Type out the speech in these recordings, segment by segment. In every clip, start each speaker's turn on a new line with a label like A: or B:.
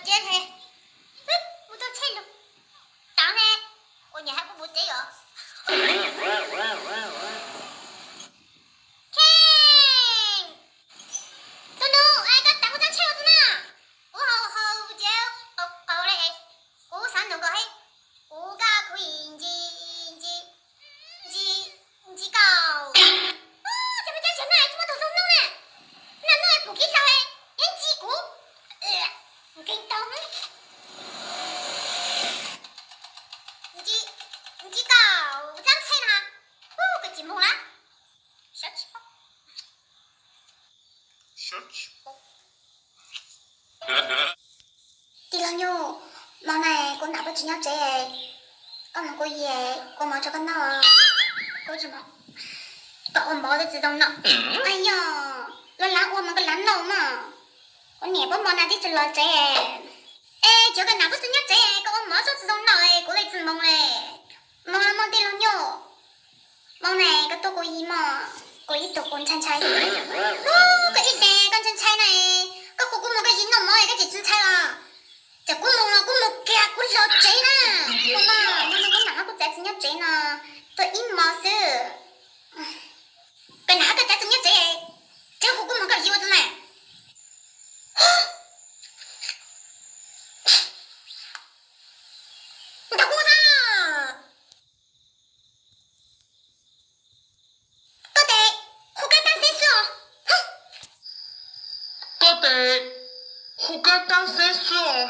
A: 接他，我都拆了，当然，我你还不得哟。đi lâu nhiêu món này con nào có chỉ nhau trẻ con mà cô gì cô mà cho con nào à cô chỉ bảo cậu bỏ được tự động nào ai nhờ lo lắng cô mà có lắng đâu mà con nhẹ bố món nào đi cho lo trẻ ê cho con nào có chỉ nhau trẻ cậu bỏ cho tự động nào cô lấy tự mong này mong là món đi lâu nhiêu món này có tôi cô gì mà cô ít tôi con chăn chay cái ít nè con chăn chay này có cô cũng một cái gì nồng mới cái gì chăn chay à chả cũng một kia cũng lo chế nè cô mà nhưng mà con nào cũng chả chỉ nhớ chế nè tôi im mà sư cái nào cái chả chỉ nhớ chế chả cũng một cái gì vậy nè đau quá có thể khu cái tăng sinh sữa
B: có thể khu cái tăng sinh sữa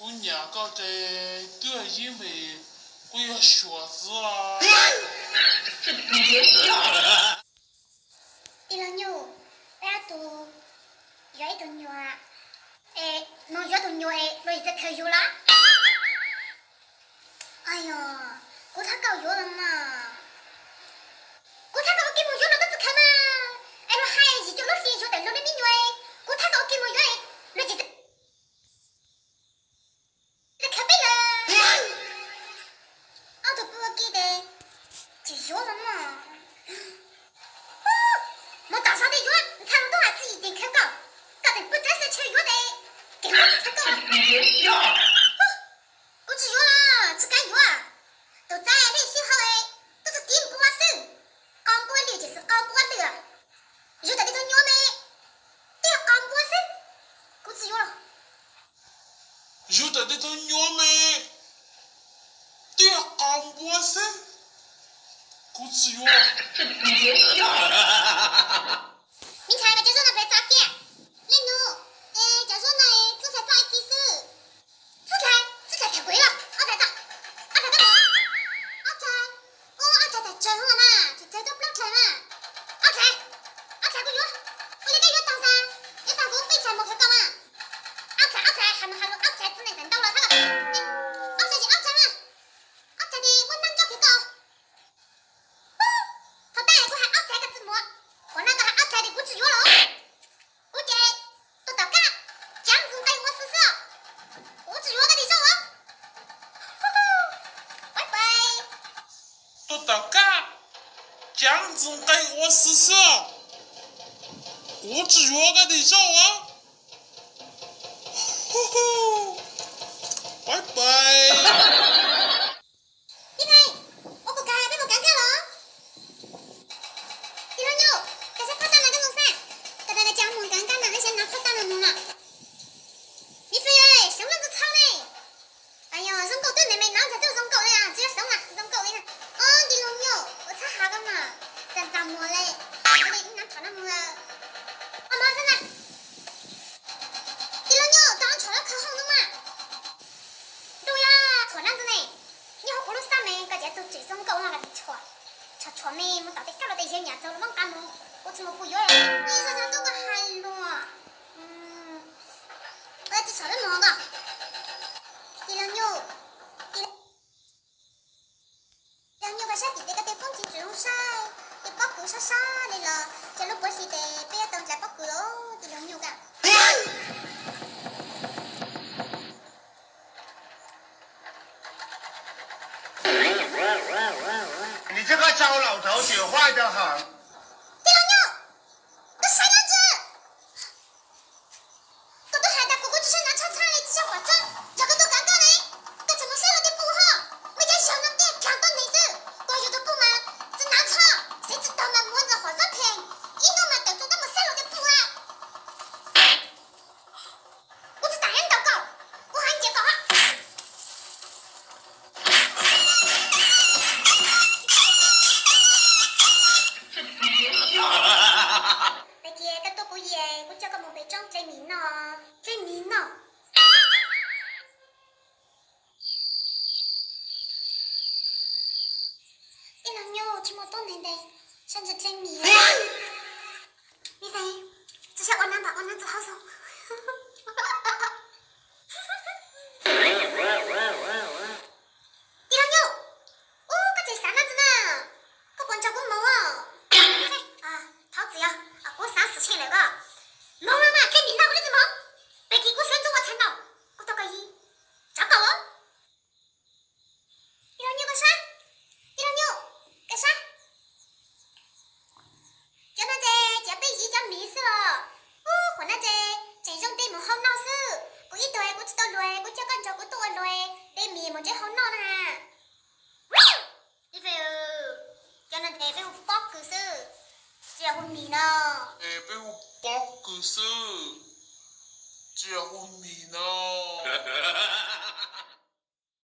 B: 我nhà có thể对因为我要学子啊
A: 你别笑đi lâu nhiêu ra tù giấy tù nhiều à ê nó giấy tù nhiều ê rồi sẽ theo vô lá ai yo cô thắc cao vô lắm mà cô thắc cao kim một vô nó có thực mà em nó hay gì cho nó phi cho để nó đến nhiều ê cô thắc cao kim một vô ê nó chỉ chỉ vô lắm mà我打啥的药，你看我都还自己点开搞，搞得不再是吃药的，给我开搞。
B: 你别笑。
A: 我吃药了，吃干药啊，都在那信号哎，都是点不完手，刚不完流就是刚不完流，有的那种药没，对啊，刚不完手，我吃药了。
B: 有的那种药没，对啊，刚不完手。กู只有你别笑。
A: 明天我就说那边诈骗，例如，假说呢，制裁造一批是，制裁太贵了，二百兆干嘛？二彩太真了嘛，这都不能拆嘛，二彩个月，我那个月当噻，你当工被钱没开搞嘛，二彩还没二彩只能挣到了他个，二彩嘛，二彩的我能找开搞。我那个还安排的不止药了，我给都到家，江总带我试试，我止药的你说我，拜拜。
B: 都到家，江总带我试试，我止药的你说我，拜拜。我怎么不要呀？你说啥都个喊了。
A: 我只炒了么个？地两牛，地两牛个啥地的个地方地最用晒，地包谷啥啥的了，这路不是的，不要当在包谷喽，地两牛个。
C: 你这个糟老头子坏得很。
A: 地两牛，个傻样子！哥都害得哥哥只想拿叉叉来只想化妆，这个都尴尬嘞，个怎么晒了的不好？我家小人店看到你的，光有的不嘛，只拿叉，谁知道嘛摸着化妆品，一弄嘛等着他们晒了的不啊？我是大人祷告，我喊你结果哈。大姐，个多不耶，我叫个毛被装最面咯，最面咯。一两牛这么多年的，甚至最面。米菲，这下我能把我能做好手。一两牛，哦，个这啥子呢？个本着我毛哦。米菲啊，桃子呀，啊，我啥事情来个？毛妈妈给面到我的毛，别给我孙子我看到，我都可以找到我。一两牛个啥？一两牛个啥？叫那只叫被姨叫迷死了。哦，和那只这种对门好闹事，我一对我知道累，我叫干着我多累，对面门就好闹啦。你非叫那只被我包个事，只要我面了。
B: 被我包个事，这样我米呢？